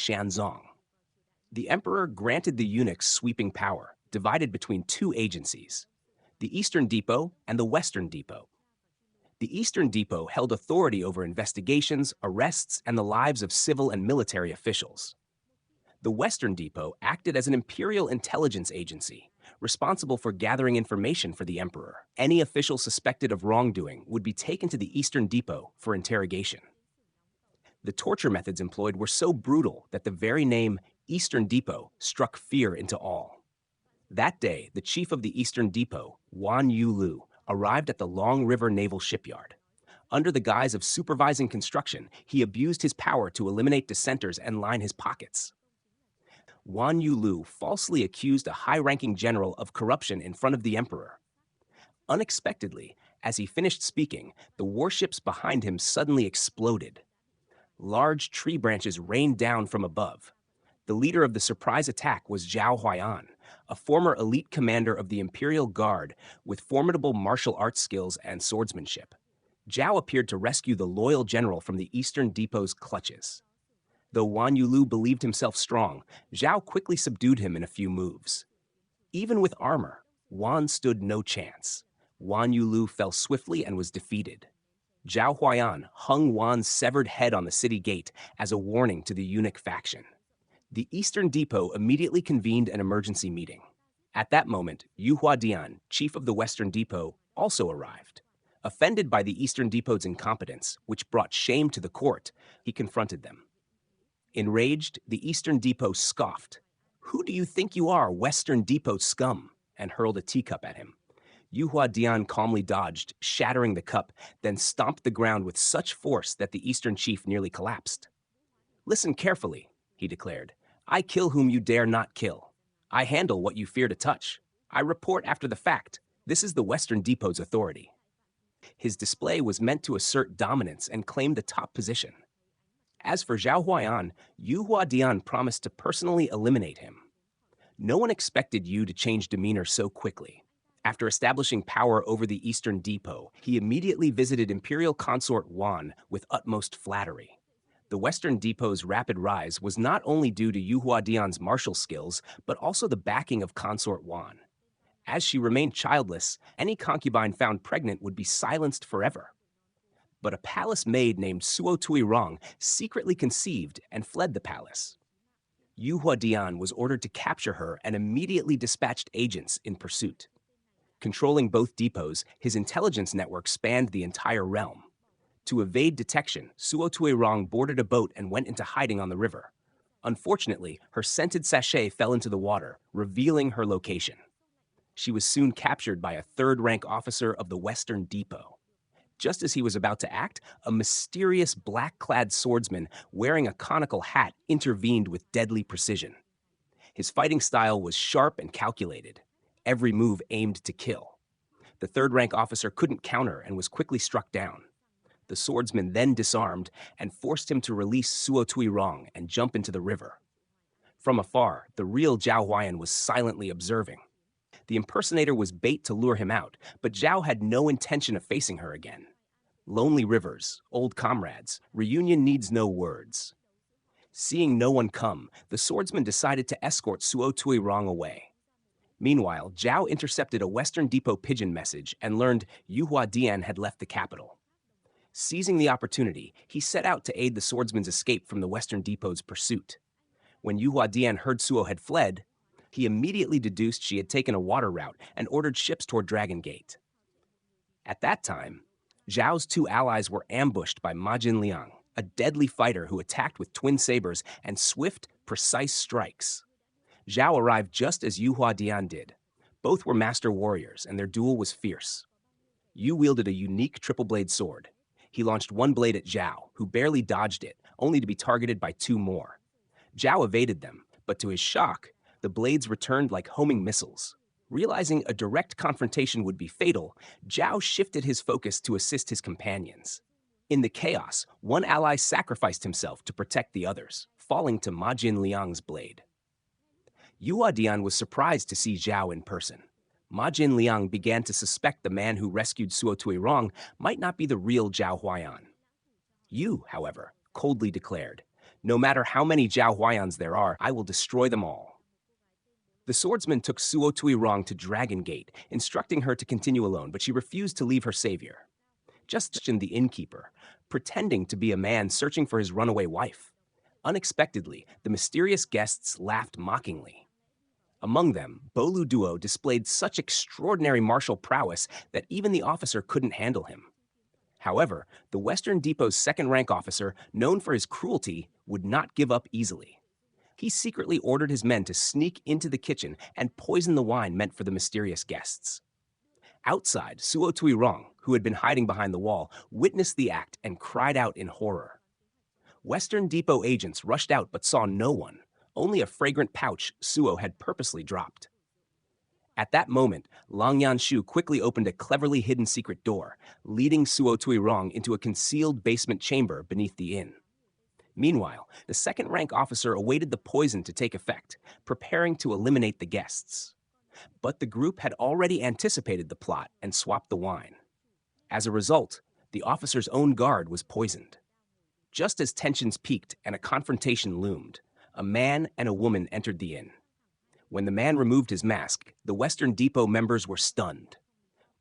Xianzong. The emperor granted the eunuchs sweeping power, divided between two agencies, the Eastern Depot and the Western Depot. The Eastern Depot held authority over investigations, arrests, and the lives of civil and military officials. The Western Depot acted as an imperial intelligence agency, responsible for gathering information for the emperor. Any official suspected of wrongdoing would be taken to the Eastern Depot for interrogation. The torture methods employed were so brutal that the very name Eastern Depot struck fear into all. That day, the chief of the Eastern Depot, Wan Yulu, arrived at the Long River Naval Shipyard. Under the guise of supervising construction, he abused his power to eliminate dissenters and line his pockets. Wan Yulu falsely accused a high-ranking general of corruption in front of the emperor. Unexpectedly, as he finished speaking, the warships behind him suddenly exploded. Large tree branches rained down from above. The leader of the surprise attack was Zhao Huaiyan, a former elite commander of the Imperial Guard with formidable martial arts skills and swordsmanship. Zhao appeared to rescue the loyal general from the Eastern Depot's clutches. Though Wan Yulu believed himself strong, Zhao quickly subdued him in a few moves. Even with armor, Wan stood no chance. Wan Yulu fell swiftly and was defeated. Zhao Huaiyan hung Wan's severed head on the city gate as a warning to the eunuch faction. The Eastern Depot immediately convened an emergency meeting. At that moment, Yu Huadian, chief of the Western Depot, also arrived. Offended by the Eastern Depot's incompetence, which brought shame to the court, he confronted them. Enraged, the Eastern Depot scoffed. "Who do you think you are, Western Depot scum?" and hurled a teacup at him. Yu Huadian calmly dodged, shattering the cup, then stomped the ground with such force that the Eastern chief nearly collapsed. "Listen carefully," he declared. "I kill whom you dare not kill. I handle what you fear to touch. I report after the fact. This is the Western Depot's authority." His display was meant to assert dominance and claim the top position. As for Zhao Huaiyan, Yu Huadian promised to personally eliminate him. No one expected Yu to change demeanor so quickly. After establishing power over the Eastern Depot, he immediately visited Imperial Consort Wan with utmost flattery. The Western Depot's rapid rise was not only due to Yu Huadian's martial skills, but also the backing of Consort Wan. As she remained childless, any concubine found pregnant would be silenced forever. But a palace maid named Suo Tuirong secretly conceived and fled the palace. Yu Huadian was ordered to capture her and immediately dispatched agents in pursuit. Controlling both depots, his intelligence network spanned the entire realm. To evade detection, Suo Tuirong boarded a boat and went into hiding on the river. Unfortunately, her scented sachet fell into the water, revealing her location. She was soon captured by a third-rank officer of the Western Depot. Just as he was about to act, a mysterious black-clad swordsman wearing a conical hat intervened with deadly precision. His fighting style was sharp and calculated, every move aimed to kill. The third-rank officer couldn't counter and was quickly struck down. The swordsman then disarmed and forced him to release Suo Tuirong and jump into the river. From afar, the real Zhao Huaiyan was silently observing. The impersonator was bait to lure him out, but Zhao had no intention of facing her again. Lonely rivers, old comrades, reunion needs no words. Seeing no one come, the swordsman decided to escort Suo Tuirong away. Meanwhile, Zhao intercepted a Western Depot pigeon message and learned Yu Huadian had left the capital. Seizing the opportunity, he set out to aid the swordsman's escape from the Western Depot's pursuit. When Yu Huadian heard Suo had fled, he immediately deduced she had taken a water route and ordered ships toward Dragon Gate. At that time, Zhao's two allies were ambushed by Ma Jinliang, a deadly fighter who attacked with twin sabers and swift, precise strikes. Zhao arrived just as Yu Huadian did. Both were master warriors, and their duel was fierce. Yu wielded a unique triple-blade sword. He launched one blade at Zhao, who barely dodged it, only to be targeted by two more. Zhao evaded them, but to his shock, the blades returned like homing missiles. Realizing a direct confrontation would be fatal, Zhao shifted his focus to assist his companions. In the chaos, one ally sacrificed himself to protect the others, falling to Ma Jinliang's blade. Yu Huadian was surprised to see Zhao in person. Ma Jinliang began to suspect the man who rescued Suo Tuirong might not be the real Zhao Huaiyan. Yu, however, coldly declared, No matter how many Zhao Huayans there are, I will destroy them all. The swordsman took Suo Tuirong to Dragon Gate, instructing her to continue alone, but she refused to leave her savior. Just in the innkeeper, pretending to be a man searching for his runaway wife. Unexpectedly, the mysterious guests laughed mockingly. Among them, Bolu Duo displayed such extraordinary martial prowess that even the officer couldn't handle him. However, the Western Depot's second-rank officer, known for his cruelty, would not give up easily. He secretly ordered his men to sneak into the kitchen and poison the wine meant for the mysterious guests. Outside, Suo Tuirong, who had been hiding behind the wall, witnessed the act and cried out in horror. Western Depot agents rushed out but saw no one, only a fragrant pouch Suo had purposely dropped. At that moment, Lang Yanshu quickly opened a cleverly hidden secret door, leading Suo Tuirong into a concealed basement chamber beneath the inn. Meanwhile, the second-rank officer awaited the poison to take effect, preparing to eliminate the guests. But the group had already anticipated the plot and swapped the wine. As a result, the officer's own guard was poisoned. Just as tensions peaked and a confrontation loomed, a man and a woman entered the inn. When the man removed his mask, the Western Depot members were stunned.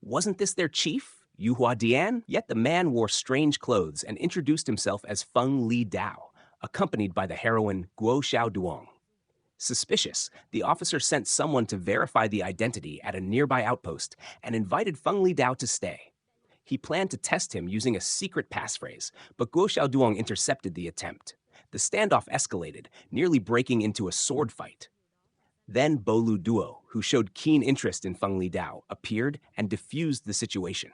Wasn't this their chief, Yu Huadian? Yet the man wore strange clothes and introduced himself as Feng Li Dao, accompanied by the heroine Guo Xiaoduong. Suspicious, the officer sent someone to verify the identity at a nearby outpost and invited Feng Li Dao to stay. He planned to test him using a secret passphrase, but Guo Xiaoduong intercepted the attempt. The standoff escalated, nearly breaking into a sword fight. Then Bolu Duo, who showed keen interest in Feng Li Dao, appeared and defused the situation.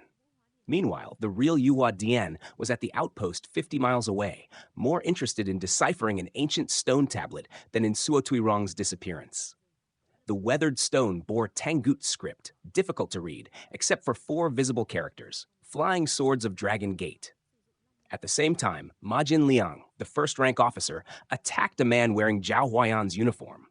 Meanwhile, the real Yu Huadian was at the outpost 50 miles away, more interested in deciphering an ancient stone tablet than in Suo Tuirong's disappearance. The weathered stone bore Tangut script, difficult to read, except for 4 visible characters, flying swords of Dragon Gate. At the same time, Ma Jin Liang, the first-rank officer, attacked a man wearing Zhao Huayan's uniform.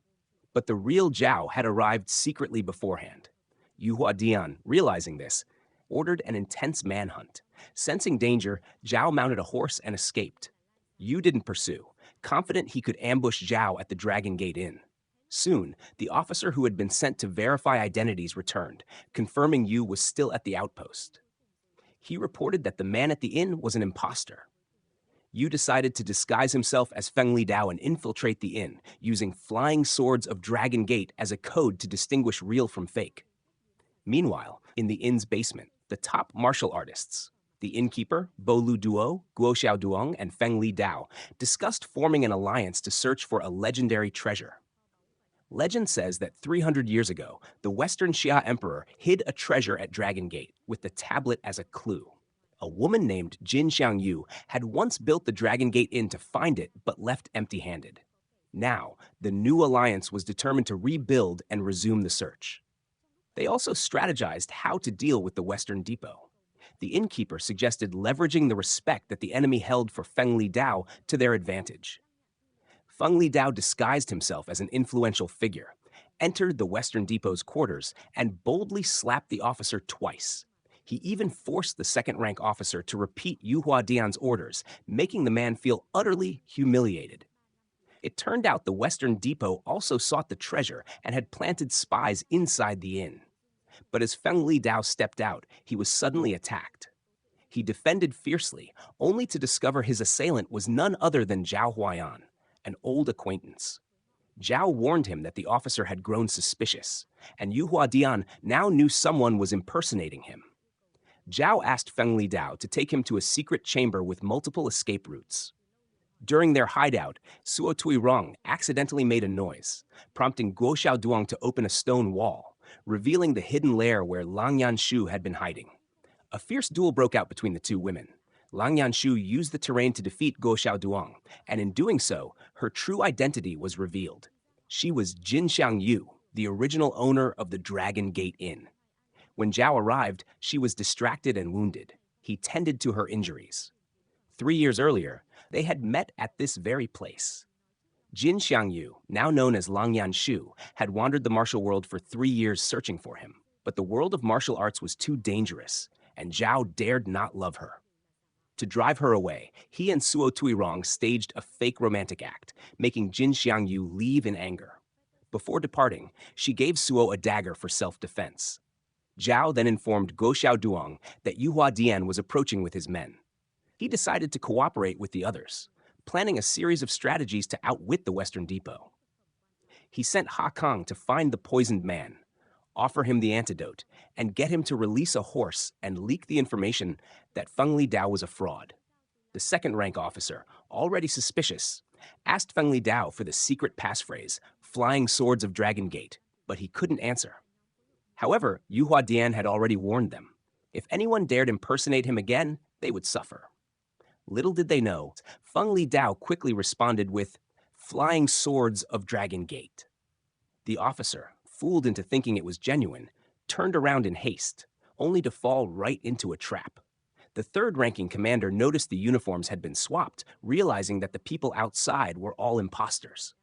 But the real Zhao had arrived secretly beforehand. Yu Huadian, realizing this, ordered an intense manhunt. Sensing danger, Zhao mounted a horse and escaped. Yu didn't pursue, confident he could ambush Zhao at the Dragon Gate Inn. Soon, the officer who had been sent to verify identities returned, confirming Yu was still at the outpost. He reported that the man at the inn was an imposter. Yu decided to disguise himself as Feng Li Dao and infiltrate the inn, using flying swords of Dragon Gate as a code to distinguish real from fake. Meanwhile, in the inn's basement, the top martial artists, the innkeeper, Bolu Duo, Guo Xiaoduong, and Feng Li Dao, discussed forming an alliance to search for a legendary treasure. Legend says that 300 years ago, the Western Xia Emperor hid a treasure at Dragon Gate, with the tablet as a clue. A woman named Jin Xiangyu had once built the Dragon Gate Inn to find it, but left empty-handed. Now, the new alliance was determined to rebuild and resume the search. They also strategized how to deal with the Western Depot. The innkeeper suggested leveraging the respect that the enemy held for Feng Li Dao to their advantage. Feng Li Dao disguised himself as an influential figure, entered the Western Depot's quarters, and boldly slapped the officer twice. He even forced the second-rank officer to repeat Yu Huadian's orders, making the man feel utterly humiliated. It turned out the Western Depot also sought the treasure and had planted spies inside the inn. But as Feng Li Dao stepped out, he was suddenly attacked. He defended fiercely, only to discover his assailant was none other than Zhao Huayan, an old acquaintance. Zhao warned him that the officer had grown suspicious, and Yu Huadian now knew someone was impersonating him. Zhao asked Feng Li Dao to take him to a secret chamber with multiple escape routes. During their hideout, Suo Tuirong accidentally made a noise, prompting Guo Xiaoduong to open a stone wall, revealing the hidden lair where Lang Yanshu had been hiding. A fierce duel broke out between the two women. Lang Yanshu used the terrain to defeat Guo Xiaoduong, and in doing so, her true identity was revealed. She was Jin Xiangyu, the original owner of the Dragon Gate Inn. When Zhao arrived, she was distracted and wounded. He tended to her injuries. 3 years earlier, they had met at this very place. Jin Xiangyu, now known as Lang Yanshu, had wandered the martial world for 3 years searching for him, but the world of martial arts was too dangerous, and Zhao dared not love her. To drive her away, he and Suo Tuirong staged a fake romantic act, making Jin Xiangyu leave in anger. Before departing, she gave Suo a dagger for self-defense. Zhao then informed Guo Xiaoduang that Yuhua Dian was approaching with his men. He decided to cooperate with the others, planning a series of strategies to outwit the Western Depot. He sent Ha Kang to find the poisoned man, offer him the antidote, and get him to release a horse and leak the information that Feng Li Dao was a fraud. The second-rank officer, already suspicious, asked Feng Li Dao for the secret passphrase, Flying Swords of Dragon Gate, but he couldn't answer. However, Yuhua Dian had already warned them. If anyone dared impersonate him again, they would suffer. Little did they know, Feng Li Dao quickly responded with, Flying Swords of Dragon Gate. The officer, fooled into thinking it was genuine, turned around in haste, only to fall right into a trap. The third-ranking commander noticed the uniforms had been swapped, realizing that the people outside were all imposters.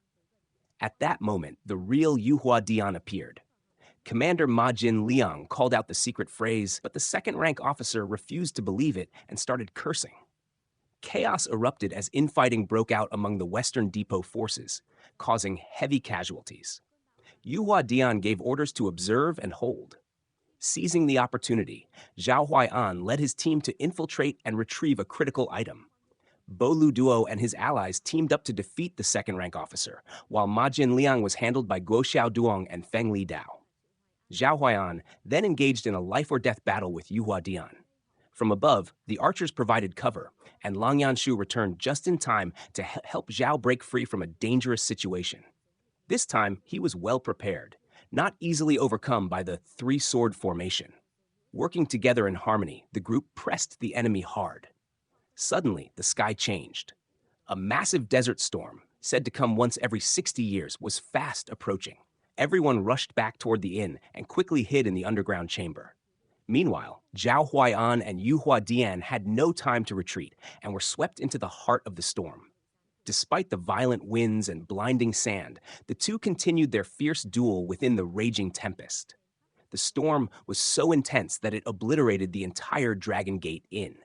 At that moment, the real Yuhua Dian appeared. Commander Ma Jin Liang called out the secret phrase, but the second-rank officer refused to believe it and started cursing. Chaos erupted as infighting broke out among the Western Depot forces, causing heavy casualties. Yuhua Dian gave orders to observe and hold. Seizing the opportunity, Zhao Huai'an led his team to infiltrate and retrieve a critical item. Bo Lu Duo and his allies teamed up to defeat the second-rank officer, while Ma Jin Liang was handled by Guo Xiaoduang and Feng Li Dao. Zhao Huai'an then engaged in a life-or-death battle with Yuhua Dian. From above, the archers provided cover, and Lang Yanshu returned just in time to help Zhao break free from a dangerous situation. This time, he was well prepared, not easily overcome by the three-sword formation. Working together in harmony, the group pressed the enemy hard. Suddenly, the sky changed. A massive desert storm, said to come once every 60 years, was fast approaching. Everyone rushed back toward the inn and quickly hid in the underground chamber. Meanwhile, Zhao Huai'an and Yuhua Dian had no time to retreat and were swept into the heart of the storm. Despite the violent winds and blinding sand, the two continued their fierce duel within the raging tempest. The storm was so intense that it obliterated the entire Dragon Gate Inn.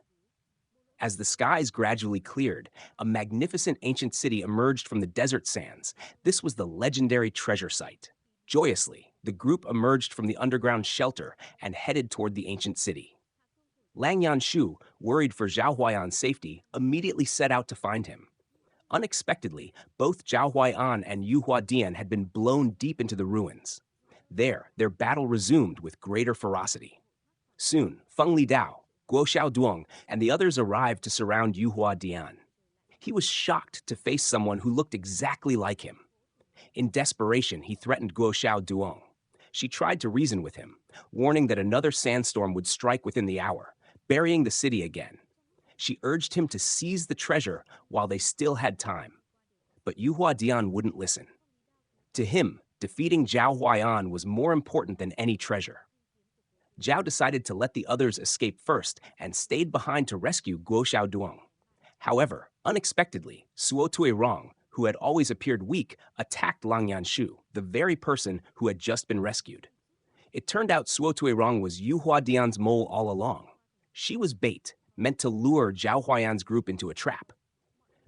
As the skies gradually cleared, a magnificent ancient city emerged from the desert sands. This was the legendary treasure site. Joyously, the group emerged from the underground shelter and headed toward the ancient city. Lang Yanshu, worried for Zhao Huai'an's safety, immediately set out to find him. Unexpectedly, both Zhao Huai'an and Yuhua Dian had been blown deep into the ruins. There, their battle resumed with greater ferocity. Soon, Feng Li Dao, Guo Xiaoduang, and the others arrived to surround Yuhua Dian. He was shocked to face someone who looked exactly like him. In desperation, he threatened Guo Xiaoduang. She tried to reason with him, warning that another sandstorm would strike within the hour, burying the city again. She urged him to seize the treasure while they still had time. But Yuhua Dian wouldn't listen. To him, defeating Zhao Huai'an was more important than any treasure. Zhao decided to let the others escape first and stayed behind to rescue Guo Xiaoduang. However, unexpectedly, Suo Tuirong, who had always appeared weak, attacked Lang Yanshu, the very person who had just been rescued. It turned out Suo Tuirong was Yuhua Dian's mole all along. She was bait, meant to lure Zhao Huai'an's group into a trap.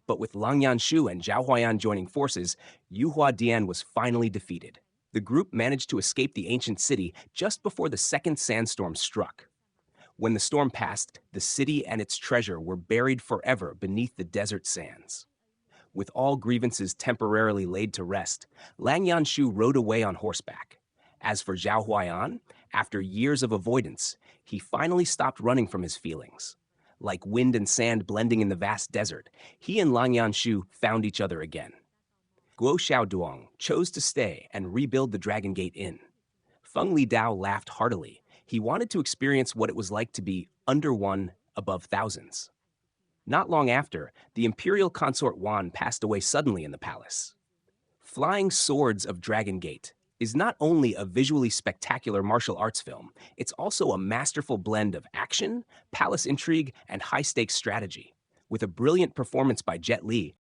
But with Lang Yanshu and Zhao Huai'an joining forces, Yuhua Dian was finally defeated. The group managed to escape the ancient city just before the second sandstorm struck. When the storm passed, the city and its treasure were buried forever beneath the desert sands. With all grievances temporarily laid to rest, Lang Yanshu rode away on horseback. As for Zhao Huai'an, after years of avoidance, he finally stopped running from his feelings. Like wind and sand blending in the vast desert, he and Lang Yanshu found each other again. Guo Xiaoduang chose to stay and rebuild the Dragon Gate Inn. Feng Li Dao laughed heartily. He wanted to experience what it was like to be under one above thousands. Not long after, the imperial consort Wan passed away suddenly in the palace. Flying Swords of Dragon Gate is not only a visually spectacular martial arts film, it's also a masterful blend of action, palace intrigue, and high-stakes strategy. With a brilliant performance by Jet Li,